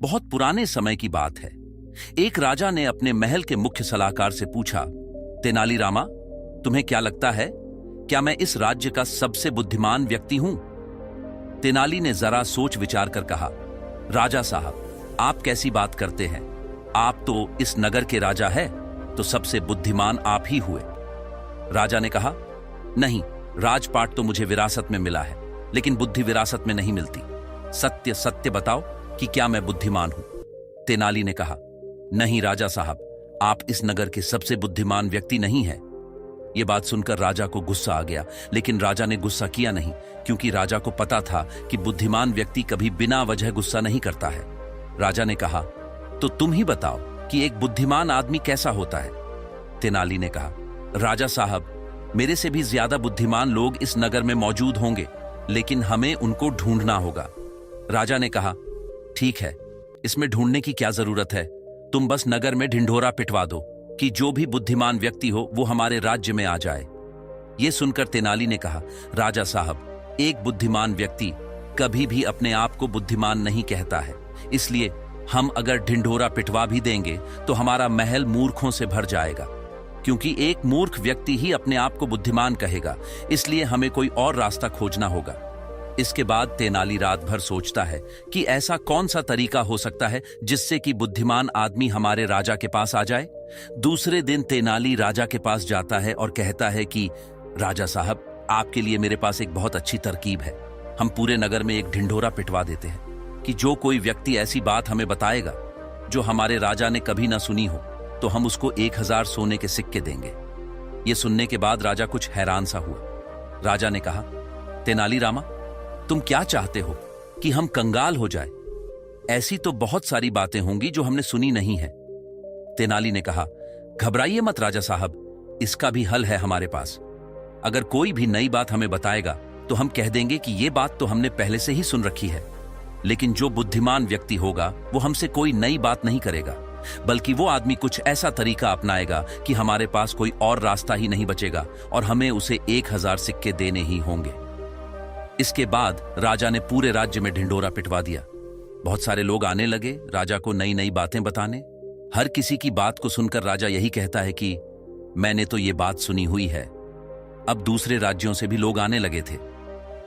बहुत पुराने समय की बात है। एक राजा ने अपने महल के मुख्य सलाहकार से पूछा, तेनालीरामा, तुम्हें क्या लगता है, क्या मैं इस राज्य का सबसे बुद्धिमान व्यक्ति हूं? तेनाली ने जरा सोच विचार कर कहा, राजा साहब, आप कैसी बात करते हैं? आप तो इस नगर के राजा हैं, तो सबसे बुद्धिमान आप ही हुए। राजा ने कहा, नहीं, राजपाट तो मुझे विरासत में मिला है, लेकिन बुद्धि विरासत में नहीं मिलती। सत्य सत्य बताओ कि क्या मैं बुद्धिमान हूं? तेनाली ने कहा, नहीं राजा साहब, आप इस नगर के सबसे बुद्धिमान व्यक्ति नहीं हैं। यह बात सुनकर राजा को गुस्सा आ गया, लेकिन राजा ने गुस्सा किया नहीं, क्योंकि राजा को पता था कि बुद्धिमान व्यक्ति कभी बिना वजह गुस्सा नहीं करता है। राजा ने कहा, तो तुम ही बताओ कि एक बुद्धिमान आदमी कैसा होता है? तेनाली ने कहा, राजा साहब, मेरे से भी ज्यादा बुद्धिमान लोग इस नगर में मौजूद होंगे, लेकिन हमें उनको ढूंढना होगा। राजा ने कहा, ठीक है, इसमें ढूंढने की क्या जरूरत है? तुम बस नगर में ढिंढोरा पिटवा दो कि जो भी बुद्धिमान व्यक्ति हो वो हमारे राज्य में आ जाए। यह सुनकर तेनाली ने कहा, राजा साहब, एक बुद्धिमान व्यक्ति कभी भी अपने आप को बुद्धिमान नहीं कहता है, इसलिए हम अगर ढिंढोरा पिटवा भी देंगे तो हमारा महल मूर्खों से भर जाएगा, क्योंकि एक मूर्ख व्यक्ति ही अपने आप को बुद्धिमान कहेगा, इसलिए हमें कोई और रास्ता खोजना होगा। इसके बाद तेनाली रात भर सोचता है कि ऐसा कौन सा तरीका हो सकता है जिससे कि बुद्धिमान आदमी हमारे राजा के पास आ जाए। दूसरे दिन तेनाली राजा के पास जाता है और कहता है कि राजा साहब, आपके लिए मेरे पास एक बहुत अच्छी तरकीब है। हम पूरे नगर में एक ढिंढोरा पिटवा देते हैं कि जो कोई व्यक्ति ऐसी बात हमें बताएगा जो हमारे राजा ने कभी ना सुनी हो, तो हम उसको 1000 सोने के सिक्के देंगे। यह सुनने के बाद राजा कुछ हैरान सा हुआ। राजा ने कहा, तेनालीरामा, तुम क्या चाहते हो कि हम कंगाल हो जाए? ऐसी तो बहुत सारी बातें होंगी जो हमने सुनी नहीं है। तेनाली ने कहा, घबराइए मत राजा साहब, इसका भी हल है हमारे पास। अगर कोई भी नई बात हमें बताएगा तो हम कह देंगे कि यह बात तो हमने पहले से ही सुन रखी है, लेकिन जो बुद्धिमान व्यक्ति होगा वो हमसे कोई नई बात नहीं करेगा, बल्कि वो आदमी कुछ ऐसा तरीका अपनाएगा कि हमारे पास कोई और रास्ता ही नहीं बचेगा और हमें उसे 1000 सिक्के देने ही होंगे। इसके बाद राजा ने पूरे राज्य में ढिंढोरा पिटवा दिया। बहुत सारे लोग आने लगे राजा को नई नई बातें बताने। हर किसी की बात को सुनकर राजा यही कहता है कि मैंने तो ये बात सुनी हुई है। अब दूसरे राज्यों से भी लोग आने लगे थे।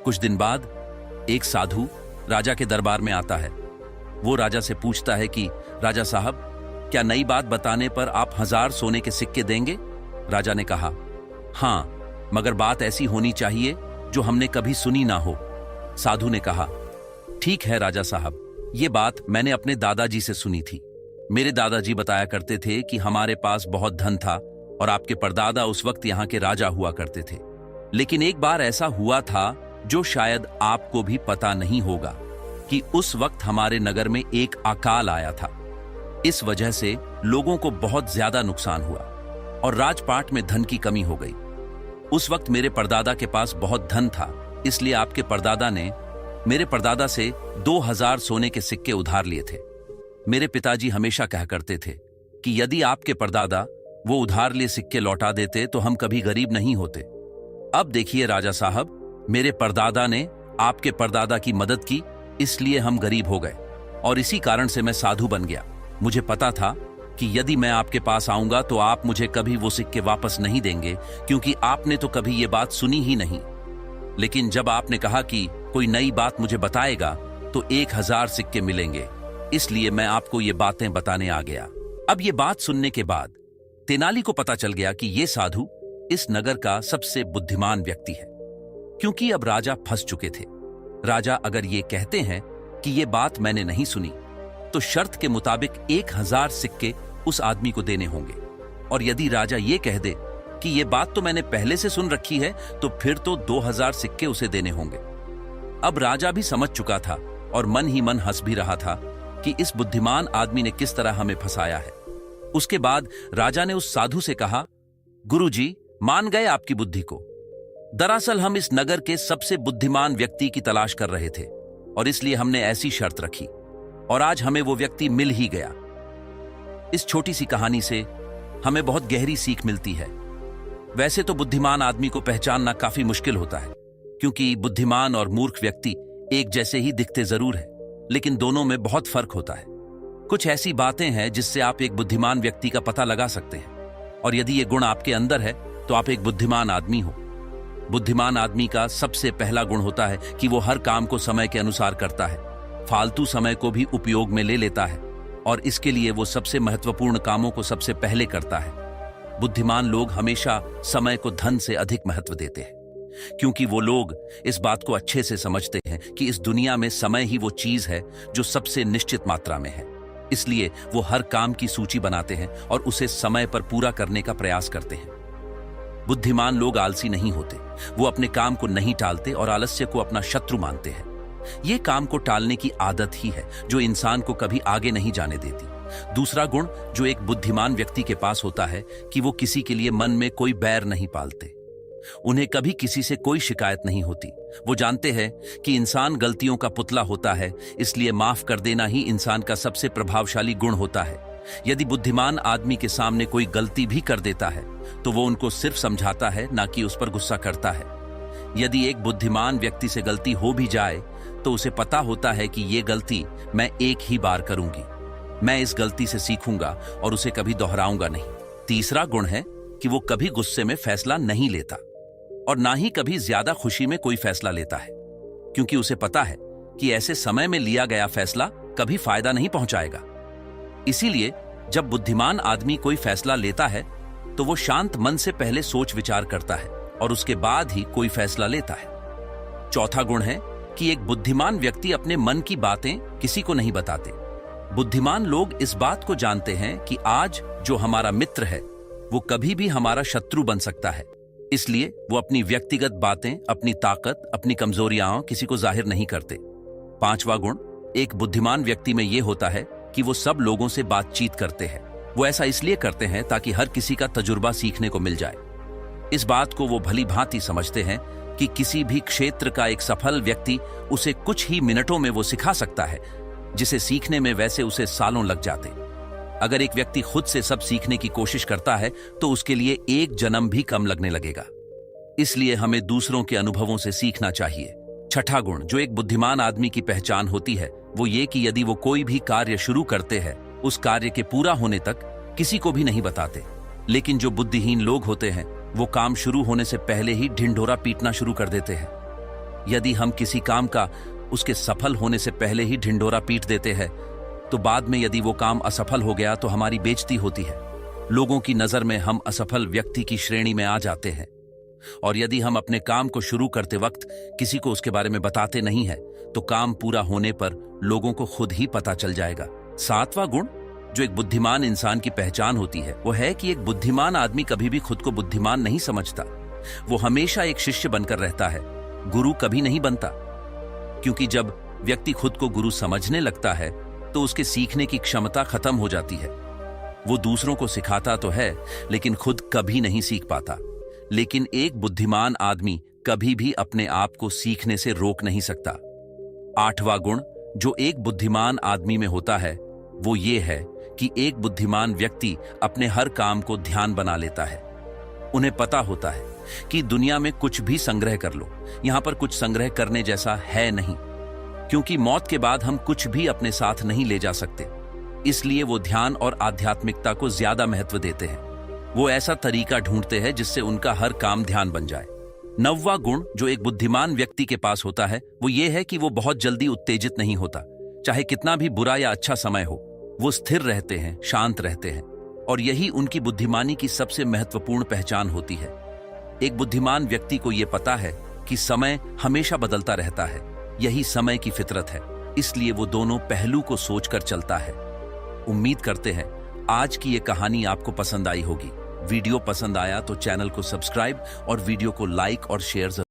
कुछ दिन बाद एक साधु राजा के दरबार में आता है। वो राजा से पूछता है कि राजा साहब, क्या नई बात बताने पर आप 1000 सोने के सिक्के देंगे? राजा ने कहा, हाँ, मगर बात ऐसी होनी चाहिए जो हमने कभी सुनी ना हो। साधु ने कहा, ठीक है राजा साहब, ये बात मैंने अपने दादाजी से सुनी थी। मेरे दादाजी बताया करते थे कि हमारे पास बहुत धन था और आपके परदादा उस वक्त यहाँ के राजा हुआ करते थे। लेकिन एक बार ऐसा हुआ था जो शायद आपको भी पता नहीं होगा कि उस वक्त हमारे नगर में एक अकाल आया था। इस वजह से लोगों को बहुत ज्यादा नुकसान हुआ और राजपाट में धन की कमी हो गई। उस वक्त मेरे परदादा के पास बहुत धन था, इसलिए आपके परदादा ने मेरे परदादा से 2000 सोने के सिक्के उधार लिए थे। मेरे पिताजी हमेशा कहा करते थे कि यदि आपके परदादा वो उधार लिए सिक्के लौटा देते तो हम कभी गरीब नहीं होते। अब देखिए राजा साहब, मेरे परदादा ने आपके परदादा की मदद की, इसलिए हम गरीब हो गए और इसी कारण से मैं साधु बन गया। मुझे पता था कि यदि मैं आपके पास आऊंगा तो आप मुझे कभी वो सिक्के वापस नहीं देंगे, क्योंकि आपने तो कभी ये बात सुनी ही नहीं। लेकिन जब आपने कहा कि कोई नई बात मुझे बताएगा तो 1000 सिक्के मिलेंगे, इसलिए मैं आपको ये बातें बताने आ गया। अब ये बात सुनने के बाद तेनाली को पता चल गया कि ये साधु इस नगर का सबसे बुद्धिमान व्यक्ति है, क्योंकि अब राजा फंस चुके थे। राजा अगर ये कहते हैं कि ये बात मैंने नहीं सुनी, तो शर्त के मुताबिक 1000 सिक्के उस आदमी को देने होंगे, और यदि राजा ये कह दे कि ये बात तो मैंने पहले से सुन रखी है, तो फिर तो 2000 सिक्के उसे देने होंगे। अब राजा भी समझ चुका था और मन ही मन हंस भी रहा था कि इस बुद्धिमान आदमी ने किस तरह हमें फंसाया है। उसके बाद राजा ने उस साधु से कहा, गुरुजी, मान गए आपकी बुद्धि को। दरअसल हम इस नगर के सबसे बुद्धिमान व्यक्ति की तलाश कर रहे थे और इसलिए हमने ऐसी शर्त रखी और आज हमें वो व्यक्ति मिल ही गया। इस छोटी सी कहानी से हमें बहुत गहरी सीख मिलती है। वैसे तो बुद्धिमान आदमी को पहचानना काफी मुश्किल होता है, क्योंकि बुद्धिमान और मूर्ख व्यक्ति एक जैसे ही दिखते जरूर है, लेकिन दोनों में बहुत फर्क होता है। कुछ ऐसी बातें हैं जिससे आप एक बुद्धिमान व्यक्ति का पता लगा सकते हैं, और यदि ये गुण आपके अंदर है तो आप एक बुद्धिमान आदमी हो। बुद्धिमान आदमी का सबसे पहला गुण होता है कि वो हर काम को समय के अनुसार करता है, फालतू समय को भी उपयोग में ले लेता है, और इसके लिए वो सबसे महत्वपूर्ण कामों को सबसे पहले करता है। बुद्धिमान लोग हमेशा समय को धन से अधिक महत्व देते हैं, क्योंकि वो लोग इस बात को अच्छे से समझते हैं कि इस दुनिया में समय ही वो चीज है जो सबसे निश्चित मात्रा में है। इसलिए वो हर काम की सूची बनाते हैं और उसे समय पर पूरा करने का प्रयास करते हैं। बुद्धिमान लोग आलसी नहीं होते, वो अपने काम को नहीं टालते और आलस्य को अपना शत्रु मानते हैं। ये काम को टालने की आदत ही है जो इंसान को कभी आगे नहीं जाने देती। दूसरा गुण जो एक बुद्धिमान व्यक्ति के पास होता है कि वो किसी के लिए मन में कोई बैर नहीं पालते। उन्हें कभी किसी से कोई शिकायत नहीं होती। वो जानते हैं कि इंसान गलतियों का पुतला होता है, इसलिए माफ कर देना ही इंसान का सबसे प्रभावशाली गुण होता है। यदि बुद्धिमान आदमी के सामने कोई गलती भी कर देता है तो वो उनको सिर्फ समझाता है, ना कि उस पर गुस्सा करता है। यदि एक बुद्धिमान व्यक्ति से गलती हो भी जाए तो उसे पता होता है कि ये गलती मैं एक ही बार करूंगी, मैं इस गलती से सीखूंगा और उसे कभी दोहराऊंगा नहीं। तीसरा गुण है कि वो कभी गुस्से में फैसला नहीं लेता और ना ही कभी ज्यादा खुशी में कोई फैसला लेता है, क्योंकि उसे पता है कि ऐसे समय में लिया गया फैसला कभी फायदा नहीं पहुंचाएगा। इसीलिए जब बुद्धिमान आदमी कोई फैसला लेता है तो वो शांत मन से पहले सोच विचार करता है और उसके बाद ही कोई फैसला लेता है। चौथा गुण है कि एक बुद्धिमान व्यक्ति अपने मन की बातें किसी को नहीं बताते। बुद्धिमान लोग इस बात को जानते हैं कि आज जो हमारा मित्र है वो कभी भी हमारा शत्रु बन सकता है, इसलिए वो अपनी व्यक्तिगत बातें, अपनी ताकत, अपनी कमजोरियां किसी को जाहिर नहीं करते। पांचवा गुण एक बुद्धिमान व्यक्ति में यह होता है कि वो सब लोगों से बातचीत करते हैं। वो ऐसा इसलिए करते हैं ताकि हर किसी का तजुर्बा सीखने को मिल जाए। इस बात को वो भली भांति समझते हैं कि किसी भी क्षेत्र का एक सफल व्यक्ति उसे कुछ ही मिनटों में वो सिखा सकता है, जिसे सीखने में वैसे उसे सालों लग जाते। अगर एक व्यक्ति खुद से सब सीखने की कोशिश करता है तो उसके लिए एक जन्म भी कम लगने लगेगा। इसलिए हमें दूसरों के अनुभवों से सीखना चाहिए। छठा गुण जो एक बुद्धिमान आदमी की पहचान होती है वो ये कि यदि वो कोई भी कार्य शुरू करते हैं उस कार्य के पूरा होने तक किसी को भी नहीं बताते। लेकिन जो बुद्धिहीन लोग होते हैं वो काम शुरू होने से पहले ही ढिंढोरा पीटना शुरू कर देते हैं। यदि हम किसी काम का उसके सफल होने से पहले ही ढिंढोरा पीट देते हैं तो बाद में यदि वो काम असफल हो गया तो हमारी बेइज्जती होती है। लोगों की नजर में हम असफल व्यक्ति की श्रेणी में आ जाते हैं। और यदि हम अपने काम को शुरू करते वक्त किसी को उसके बारे में बताते नहीं है तो काम पूरा होने पर लोगों को खुद ही पता चल जाएगा। सातवां गुण जो एक बुद्धिमान इंसान की पहचान होती है वो है कि एक बुद्धिमान आदमी कभी भी खुद को बुद्धिमान नहीं समझता। वो हमेशा एक शिष्य बनकर रहता है, गुरु कभी नहीं बनता। क्योंकि जब व्यक्ति खुद को गुरु समझने लगता है तो उसके सीखने की क्षमता खत्म हो जाती है। वो दूसरों को सिखाता तो है लेकिन खुद कभी नहीं सीख पाता। लेकिन एक बुद्धिमान आदमी कभी भी अपने आप को सीखने से रोक नहीं सकता। आठवां गुण जो एक बुद्धिमान आदमी में होता है वो ये है कि एक बुद्धिमान व्यक्ति अपने हर काम को ध्यान बना लेता है। उन्हें पता होता है कि दुनिया में कुछ भी संग्रह कर लो, यहां पर कुछ संग्रह करने जैसा है नहीं, क्योंकि मौत के बाद हम कुछ भी अपने साथ नहीं ले जा सकते। इसलिए वो ध्यान और आध्यात्मिकता को ज्यादा महत्व देते हैं। वो ऐसा तरीका ढूंढते हैं जिससे उनका हर काम ध्यान बन जाए। नौवां गुण जो एक बुद्धिमान व्यक्ति के पास होता है वो ये है कि वो बहुत जल्दी उत्तेजित नहीं होता। चाहे कितना भी बुरा या अच्छा समय हो वो स्थिर रहते हैं, शांत रहते हैं, और यही उनकी बुद्धिमानी की सबसे महत्वपूर्ण पहचान होती है। एक बुद्धिमान व्यक्ति को यह पता है कि समय हमेशा बदलता रहता है, यही समय की फितरत है। इसलिए वो दोनों पहलू को सोचकर चलता है। उम्मीद करते हैं आज की ये कहानी आपको पसंद आई होगी। वीडियो पसंद आया तो चैनल को सब्सक्राइब और वीडियो को लाइक और शेयर जरूर